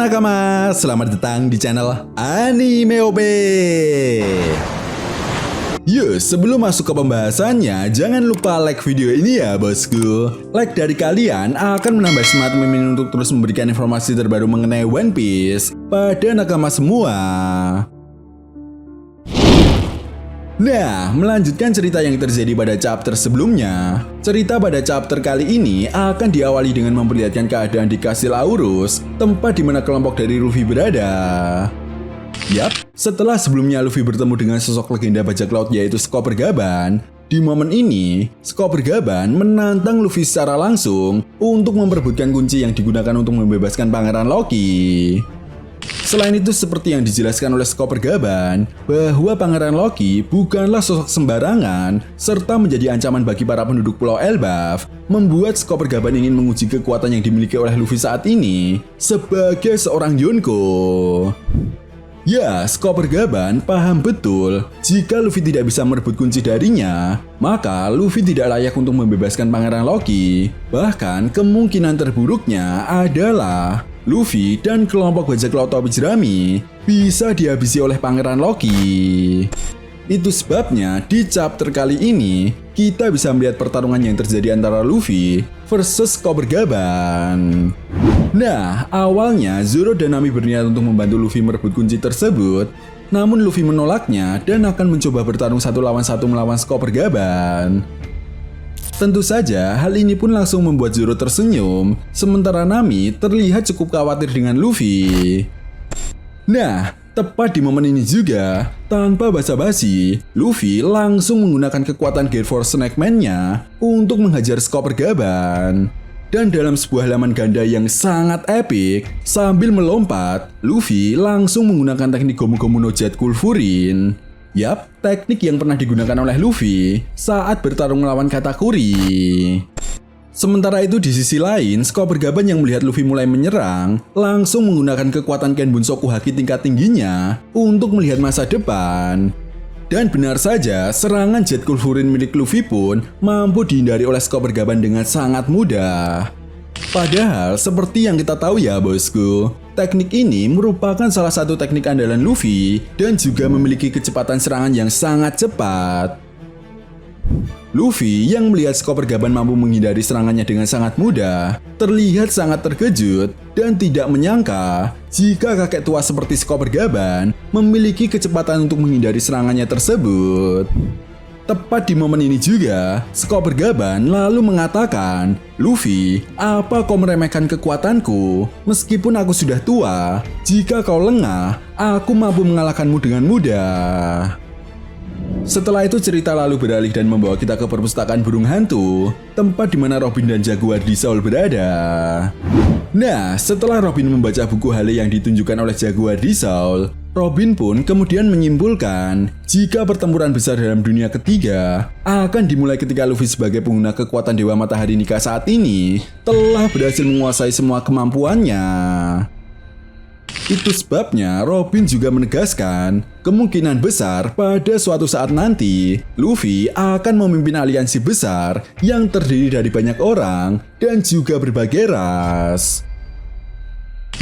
nakama, selamat datang di channel Anime OP. Yuk, sebelum masuk ke pembahasannya, jangan lupa like video ini ya bosku. Like dari kalian akan menambah semangat Mimin untuk terus memberikan informasi terbaru mengenai One Piece pada nakama semua. Nah, melanjutkan cerita yang terjadi pada chapter sebelumnya. Cerita pada chapter kali ini akan diawali dengan memperlihatkan keadaan di Kastil Aurus, tempat di mana kelompok dari Luffy berada. Yap, setelah sebelumnya Luffy bertemu dengan sosok legenda bajak laut yaitu Chopper Gaban, di momen ini, Chopper Gaban menantang Luffy secara langsung untuk memperebutkan kunci yang digunakan untuk membebaskan Pangeran Loki. Selain itu, seperti yang dijelaskan oleh Chopper Gaban, bahwa Pangeran Loki bukanlah sosok sembarangan, serta menjadi ancaman bagi para penduduk Pulau Elbaf, membuat Chopper Gaban ingin menguji kekuatan yang dimiliki oleh Luffy saat ini sebagai seorang Yonko. Ya, Chopper Gaban paham betul, jika Luffy tidak bisa merebut kunci darinya, maka Luffy tidak layak untuk membebaskan Pangeran Loki. Bahkan, kemungkinan terburuknya adalah Luffy dan kelompok bajak laut topi jerami bisa dihabisi oleh Pangeran Loki. Itu sebabnya di chapter kali ini kita bisa melihat pertarungan yang terjadi antara Luffy versus Chopper Gaban. Nah, awalnya Zoro dan Nami berniat untuk membantu Luffy merebut kunci tersebut, namun Luffy menolaknya dan akan mencoba bertarung satu lawan satu melawan Chopper Gaban. Tentu saja, hal ini pun langsung membuat Zoro tersenyum, sementara Nami terlihat cukup khawatir dengan Luffy. Nah, tepat di momen ini juga, tanpa basa-basi, Luffy langsung menggunakan kekuatan Gear Force Snake Man-nya untuk menghajar Chopper Gaban. Dan dalam sebuah halaman ganda yang sangat epik, sambil melompat, Luffy langsung menggunakan teknik Gomu Gomu no Jet Cool Furin. Yap, teknik yang pernah digunakan oleh Luffy saat bertarung melawan Katakuri. Sementara itu di sisi lain, Chopper Gaban yang melihat Luffy mulai menyerang, langsung menggunakan kekuatan Ken Bunsoku Haki tingkat tingginya untuk melihat masa depan. Dan benar saja, serangan Jet Cool Furin milik Luffy pun mampu dihindari oleh Chopper Gaban dengan sangat mudah. Padahal, seperti yang kita tahu ya bosku, teknik ini merupakan salah satu teknik andalan Luffy dan juga memiliki kecepatan serangan yang sangat cepat. Luffy yang melihat Chopper Gaban mampu menghindari serangannya dengan sangat mudah, terlihat sangat terkejut dan tidak menyangka jika kakek tua seperti Chopper Gaban memiliki kecepatan untuk menghindari serangannya tersebut. Tepat di momen ini juga, Chopper Gaban lalu mengatakan, "Luffy, apa kau meremehkan kekuatanku? Meskipun aku sudah tua, jika kau lengah, aku mampu mengalahkanmu dengan mudah." Setelah itu cerita lalu beralih dan membawa kita ke perpustakaan burung hantu, tempat di mana Robin dan Jaguar di Soul berada. Nah, setelah Robin membaca buku Hale yang ditunjukkan oleh Jaguar di Soul, Robin pun kemudian menyimpulkan jika pertempuran besar dalam dunia ketiga akan dimulai ketika Luffy sebagai pengguna kekuatan Dewa Matahari Nika saat ini telah berhasil menguasai semua kemampuannya. Itu sebabnya Robin juga menegaskan kemungkinan besar pada suatu saat nanti Luffy akan memimpin aliansi besar yang terdiri dari banyak orang dan juga berbagai ras.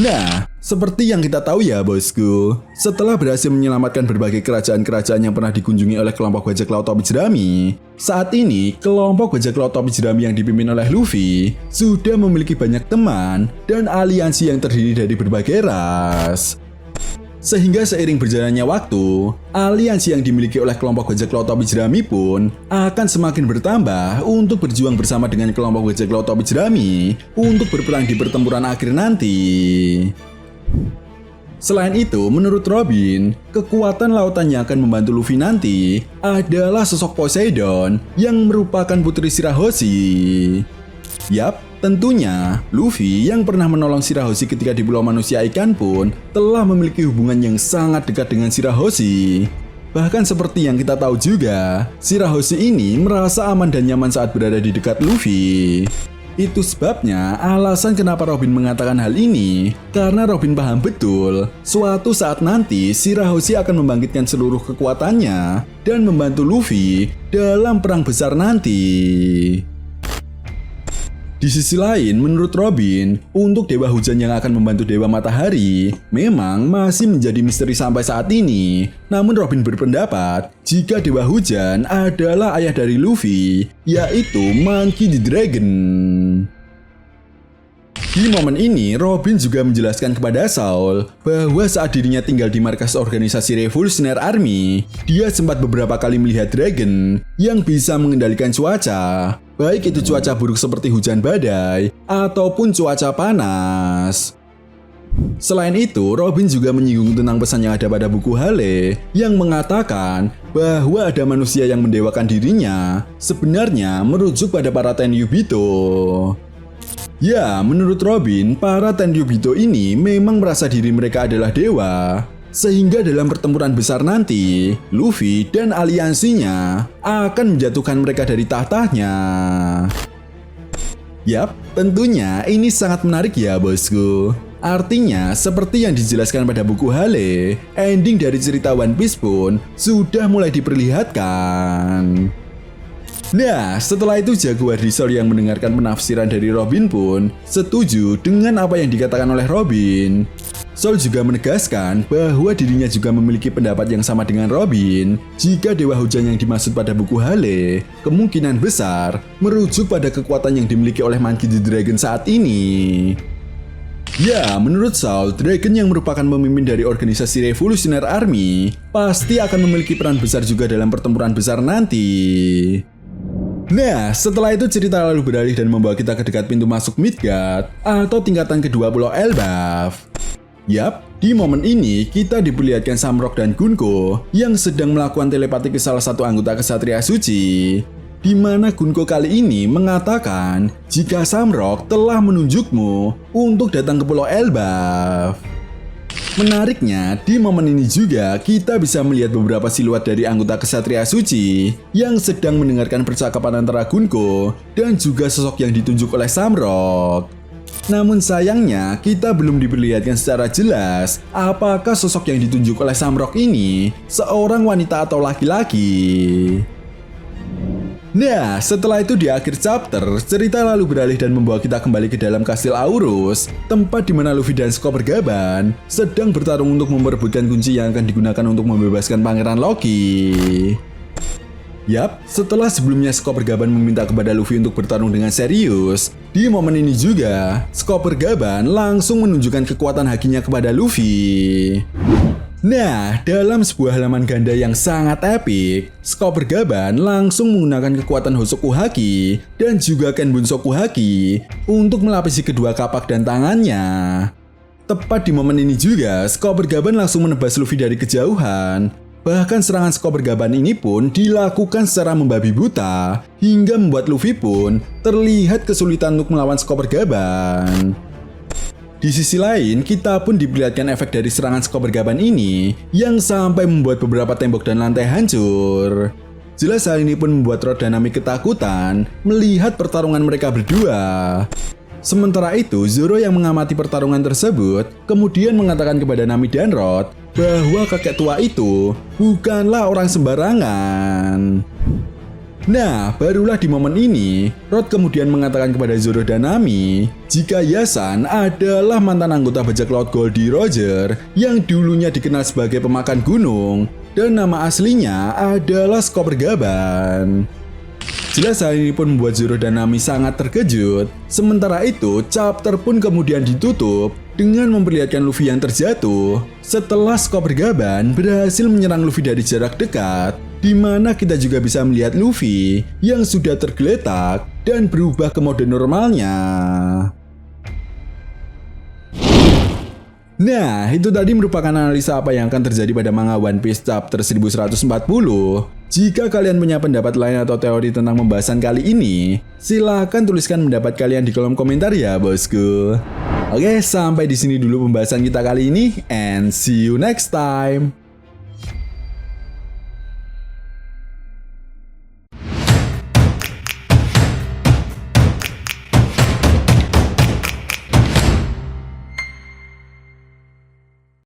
Nah, seperti yang kita tahu ya bosku, setelah berhasil menyelamatkan berbagai kerajaan-kerajaan yang pernah dikunjungi oleh kelompok bajak laut topi jerami, saat ini kelompok bajak laut topi jerami yang dipimpin oleh Luffy sudah memiliki banyak teman dan aliansi yang terdiri dari berbagai ras. Sehingga seiring berjalannya waktu, aliansi yang dimiliki oleh kelompok bajak laut topi jerami pun akan semakin bertambah untuk berjuang bersama dengan kelompok bajak laut topi jerami untuk berperang di pertempuran akhir nanti. Selain itu, menurut Robin, kekuatan lautan yang akan membantu Luffy nanti adalah sosok Poseidon yang merupakan putri Shirahoshi. Yap, tentunya Luffy yang pernah menolong Shirahoshi ketika di Pulau Manusia Ikan pun telah memiliki hubungan yang sangat dekat dengan Shirahoshi. Bahkan seperti yang kita tahu juga, Shirahoshi ini merasa aman dan nyaman saat berada di dekat Luffy. Itu sebabnya alasan kenapa Robin mengatakan hal ini, karena Robin paham betul suatu saat nanti Shirahoshi akan membangkitkan seluruh kekuatannya dan membantu Luffy dalam perang besar nanti. Di sisi lain, menurut Robin, untuk Dewa Hujan yang akan membantu Dewa Matahari memang masih menjadi misteri sampai saat ini. Namun Robin berpendapat jika Dewa Hujan adalah ayah dari Luffy, yaitu Monkey D. Dragon. Di momen ini, Robin juga menjelaskan kepada Saul bahwa saat dirinya tinggal di markas organisasi Revolutionary Army, dia sempat beberapa kali melihat dragon yang bisa mengendalikan cuaca, baik itu cuaca buruk seperti hujan badai ataupun cuaca panas. Selain itu, Robin juga menyinggung tentang pesan yang ada pada buku Hale yang mengatakan bahwa ada manusia yang mendewakan dirinya, sebenarnya merujuk pada para Tenryubito. Ya, menurut Robin, para Tenryubito ini memang merasa diri mereka adalah dewa, sehingga dalam pertempuran besar nanti, Luffy dan aliansinya akan menjatuhkan mereka dari tahtanya. Yap, tentunya ini sangat menarik ya bosku. Artinya, seperti yang dijelaskan pada buku Hale, ending dari cerita One Piece pun sudah mulai diperlihatkan. Nah, setelah itu Jaguar Risol yang mendengarkan penafsiran dari Robin pun setuju dengan apa yang dikatakan oleh Robin. Sol juga menegaskan bahwa dirinya juga memiliki pendapat yang sama dengan Robin jika Dewa Hujan yang dimaksud pada buku Hale kemungkinan besar merujuk pada kekuatan yang dimiliki oleh Monkey D. Dragon saat ini. Ya, menurut Saul, Dragon yang merupakan pemimpin dari organisasi Revolutionary Army pasti akan memiliki peran besar juga dalam pertempuran besar nanti. Nah, setelah itu cerita lalu beralih dan membawa kita ke dekat pintu masuk Midgard atau tingkatan kedua Pulau Elbaf. Yap, di momen ini kita diperlihatkan Samrock dan Gunko yang sedang melakukan telepati ke salah satu anggota Kesatria Suci, di mana Gunko kali ini mengatakan jika Samrock telah menunjukmu untuk datang ke Pulau Elbaf. Menariknya, di momen ini juga kita bisa melihat beberapa siluet dari anggota Kesatria Suci yang sedang mendengarkan percakapan antara Gunko dan juga sosok yang ditunjuk oleh Samrock. Namun sayangnya, kita belum diperlihatkan secara jelas apakah sosok yang ditunjuk oleh Samrock ini seorang wanita atau laki-laki. Nah, setelah itu di akhir chapter, cerita lalu beralih dan membawa kita kembali ke dalam kastil Aurus, tempat di mana Luffy dan Scoper Gaban sedang bertarung untuk memperebutkan kunci yang akan digunakan untuk membebaskan Pangeran Loki. Yap, setelah sebelumnya Scoper Gaban meminta kepada Luffy untuk bertarung dengan serius, di momen ini juga, Scoper Gaban langsung menunjukkan kekuatan hakinya kepada Luffy. Nah, dalam sebuah halaman ganda yang sangat epik, Scoper Gaban langsung menggunakan kekuatan Hosoku Haki dan juga Kenbunsoku Haki untuk melapisi kedua kapak dan tangannya. Tepat di momen ini juga, Scoper Gaban langsung menebas Luffy dari kejauhan. Bahkan serangan Scoper Gaban ini pun dilakukan secara membabi buta, hingga membuat Luffy pun terlihat kesulitan untuk melawan Scoper Gaban. Di sisi lain, kita pun diperlihatkan efek dari serangan Scoper Gaban ini yang sampai membuat beberapa tembok dan lantai hancur. Jelas hal ini pun membuat Rod dan Nami ketakutan melihat pertarungan mereka berdua. Sementara itu, Zoro yang mengamati pertarungan tersebut kemudian mengatakan kepada Nami dan Rod bahwa kakek tua itu bukanlah orang sembarangan. Nah, barulah di momen ini, Rod kemudian mengatakan kepada Zoro dan Nami jika Yasan adalah mantan anggota bajak laut Goldie Roger yang dulunya dikenal sebagai pemakan gunung dan nama aslinya adalah Scoper Gaban. Jelas hal ini pun membuat Zoro dan Nami sangat terkejut. Sementara itu, chapter pun kemudian ditutup dengan memperlihatkan Luffy yang terjatuh setelah Scoper Gaban berhasil menyerang Luffy dari jarak dekat, di mana kita juga bisa melihat Luffy yang sudah tergeletak dan berubah ke mode normalnya. Nah, itu tadi merupakan analisa apa yang akan terjadi pada manga One Piece chapter 1140. Jika kalian punya pendapat lain atau teori tentang pembahasan kali ini, silahkan tuliskan pendapat kalian di kolom komentar ya bosku. Oke, sampai di sini dulu pembahasan kita kali ini, and see you next time.